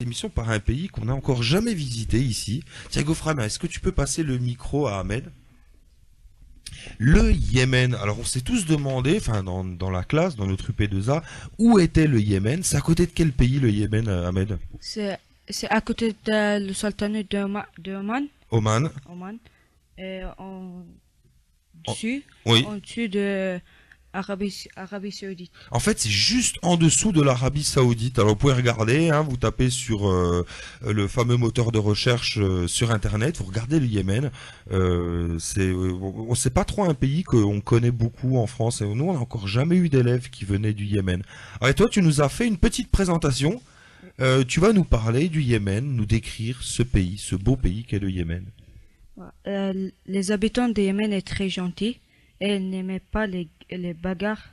émission par un pays qu'on n'a encore jamais visité ici. Tiens, Goframa, est-ce que tu peux passer le micro à Ahmed? Le Yémen. Alors, on s'est tous demandé, enfin, dans la classe, dans notre UP2A, où était le Yémen? C'est à côté de quel pays, le Yémen, Ahmed? C'est c'est à côté de le sultanat de Oman. Oman, et Oh, dessus, oui. en dessus de Arabie Saoudite. En fait, c'est juste en dessous de l'Arabie Saoudite. Alors, vous pouvez regarder, hein, vous tapez sur le fameux moteur de recherche sur Internet, vous regardez le Yémen. C'est pas trop un pays qu'on connaît beaucoup en France. Et nous, on n'a encore jamais eu d'élèves qui venaient du Yémen. Alors, et toi, tu nous as fait une petite présentation. Tu vas nous parler du Yémen, nous décrire ce pays, ce beau pays qu'est le Yémen. Ouais. Les habitants de Yémen est très gentils et ils n'aimaient pas les bagarres.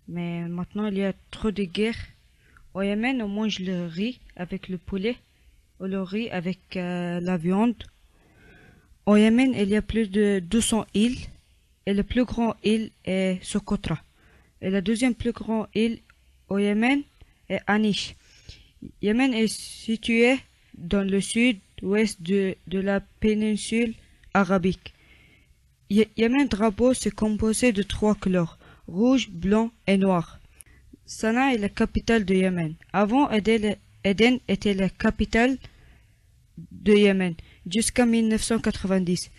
Mais maintenant, il y a trop de guerres. Au Yémen, on mange le riz avec le poulet ou le riz avec la viande. Au Yémen, il y a plus de 200 îles et la plus grande île est Socotra. Et la deuxième plus grande île au Yémen est Anish. Yémen est situé dans le sud-ouest de la péninsule arabique. Yémen drapeau c'est composé de trois couleurs, rouge, blanc et noir. Sanaa est la capitale de Yémen. Avant, Éden était la capitale de Yémen jusqu'à 1990.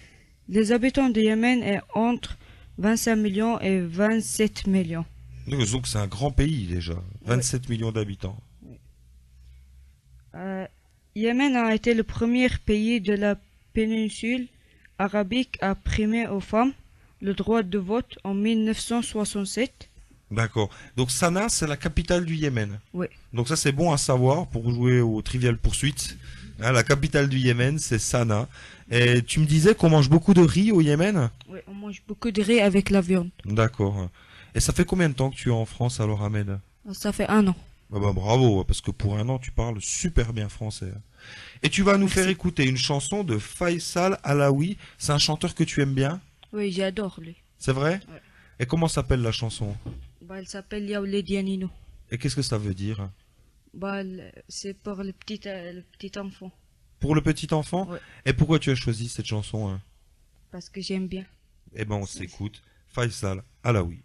Les habitants de Yémen est entre 25 millions et 27 millions. Donc, c'est un grand pays déjà. Oui. 27 millions d'habitants. Yémen a été le premier pays de la péninsule arabique à primer aux femmes le droit de vote en 1967. D'accord. Donc Sanaa, c'est la capitale du Yémen. Oui, Donc ça, c'est bon à savoir pour jouer au Trivial Poursuite. Hein, la capitale du Yémen, c'est Sanaa. Et tu me disais qu'on mange beaucoup de riz au Yémen? oui, on mange beaucoup de riz avec la viande. D'accord. Et ça fait combien de temps que tu es en France alors, Ahmed? Ça fait un an. Bah, bravo, parce que pour un an, tu parles super bien français. Et tu vas nous faire Merci. écouter une chanson de Faisal Alaoui. C'est un chanteur que tu aimes bien? Oui, j'adore lui. C'est vrai? Ouais. Et comment s'appelle la chanson? Bah, elle s'appelle Yaoulé Dianino. Et qu'est-ce que ça veut dire? Bah, c'est pour le petit enfant. Pour le petit enfant? Ouais, Et pourquoi tu as choisi cette chanson, hein? parce que j'aime bien. Eh ben, on s'écoute. Faisal Alaoui.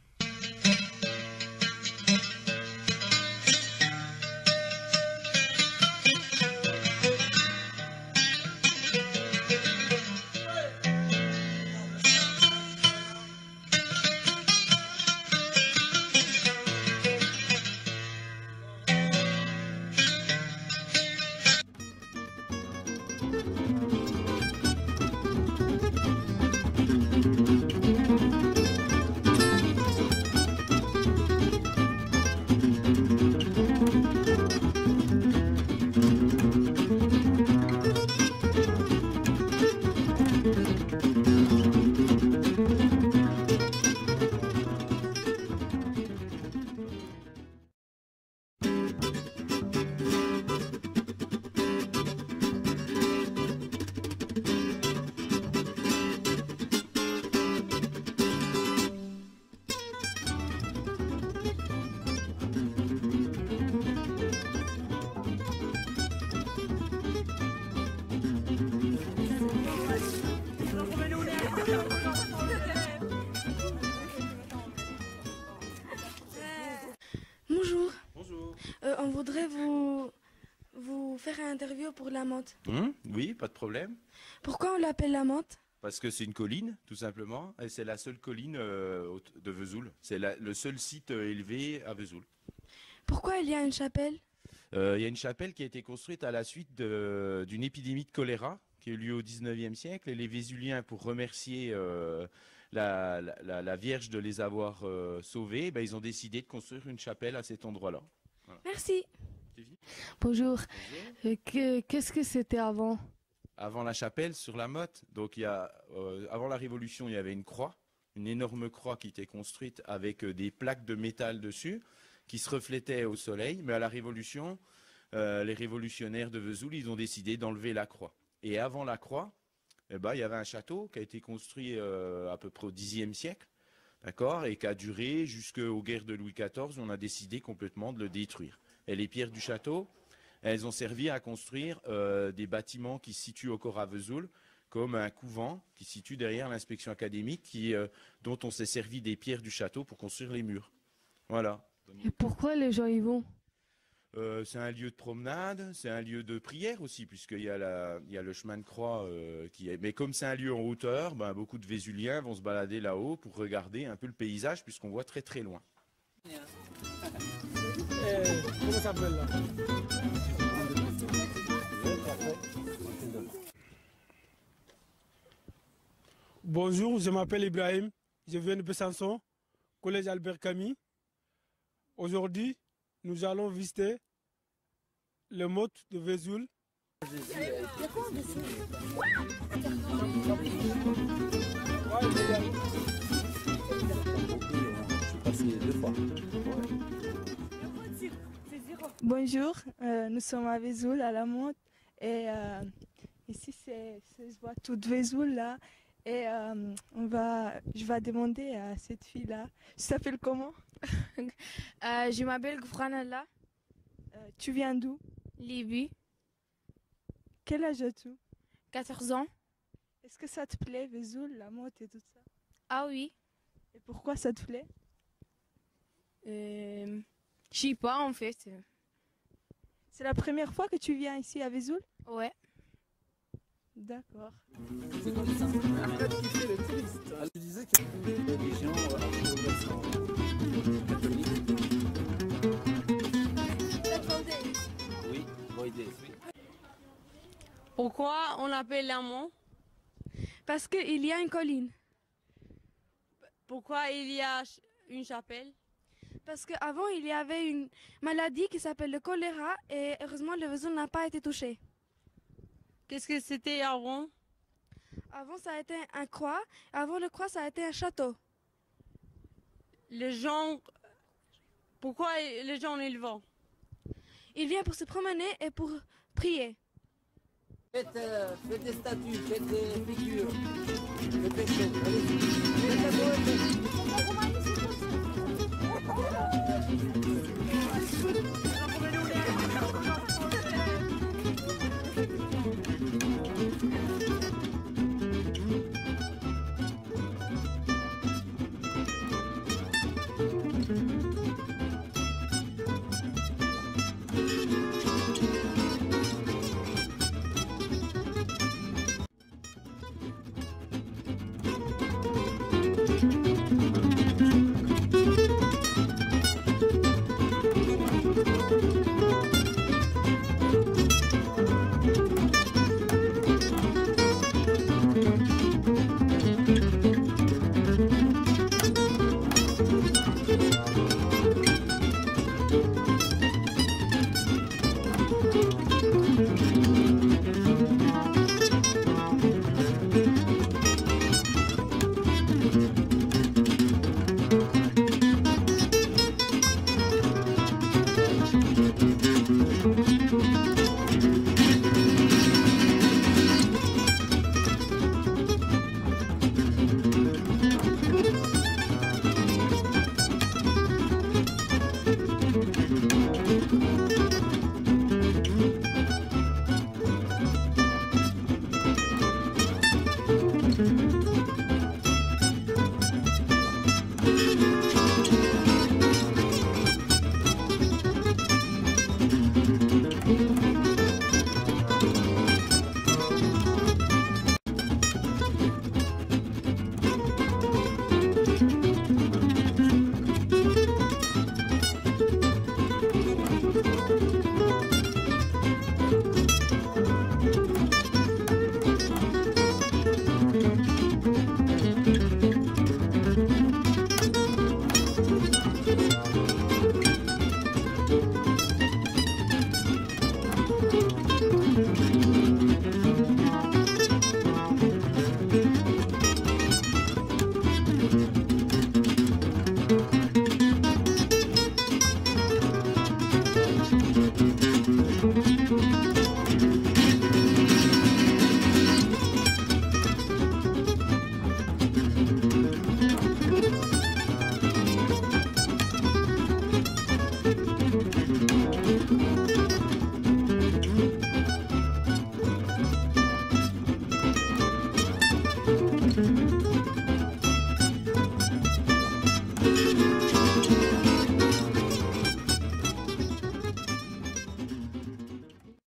Bonjour, Bonjour. on voudrait vous faire une interview pour la menthe. Oui, pas de problème. Pourquoi on l'appelle la menthe? Parce que c'est une colline, tout simplement, et c'est la seule colline de Vesoul. C'est le seul site élevé à Vesoul. Pourquoi il y a une chapelle? Il y a une chapelle qui a été construite à la suite d'une épidémie de choléra qui a eu lieu au 19e siècle, et les Vésuliens, pour remercier la Vierge de les avoir sauvés, ben, ils ont décidé de construire une chapelle à cet endroit-là. Voilà. Merci. Bonjour. Bonjour. Qu'est-ce que c'était avant? Avant la chapelle, sur la motte, donc avant la Révolution, il y avait une croix, une énorme croix qui était construite avec des plaques de métal dessus, qui se reflétaient au soleil. Mais à la Révolution, les révolutionnaires de Vesoul, ils ont décidé d'enlever la croix. Et avant la croix, eh ben, il y avait un château qui a été construit à peu près au Xe siècle, d'accord, et qui a duré jusqu'aux guerres de Louis XIV, où on a décidé complètement de le détruire. Et les pierres du château, Elles ont servi à construire des bâtiments qui se situent encore à Vesoul, comme un couvent qui se situe derrière l'inspection académique, dont on s'est servi des pierres du château pour construire les murs. Voilà. Et pourquoi les gens y vont? C'est un lieu de promenade, c'est un lieu de prière aussi, puisqu'il y a le chemin de croix qui est. Mais comme c'est un lieu en hauteur, ben, beaucoup de Vésuliens vont se balader là-haut pour regarder un peu le paysage, puisqu'on voit très très loin. Comment ça s'appelle là? Bonjour, je m'appelle Ibrahim, je viens de Besançon, collège Albert Camus. Aujourd'hui, nous allons visiter le mot de Vesoul. Bonjour, nous sommes à Vesoul, à la Motte, et ici je vois toute Vesoul là, et je vais demander à cette fille là, tu t'appelles comment? Je m'appelle Gfranallah, Tu viens d'où? Libye, Quel âge as-tu? 14 ans. Est-ce que ça te plaît, Vesoul, la Motte et tout ça? Ah oui, Et pourquoi ça te plaît? je sais pas en fait. C'est la première fois que tu viens ici à Vesoul? Ouais. D'accord. Tu disais que les gens oui, Pourquoi on l'appelle l'amont? Parce qu'il y a une colline. Pourquoi il y a une chapelle? Parce qu'avant, il y avait une maladie qui s'appelle le choléra et heureusement, le Vesoul n'a pas été touché. Qu'est-ce que c'était avant? Avant, ça a été un croix. Avant le croix, ça a été un château. Les gens... Pourquoi les gens ils vont? Il vient pour se promener et pour prier. faites des statues, faites des figures, faites des choses.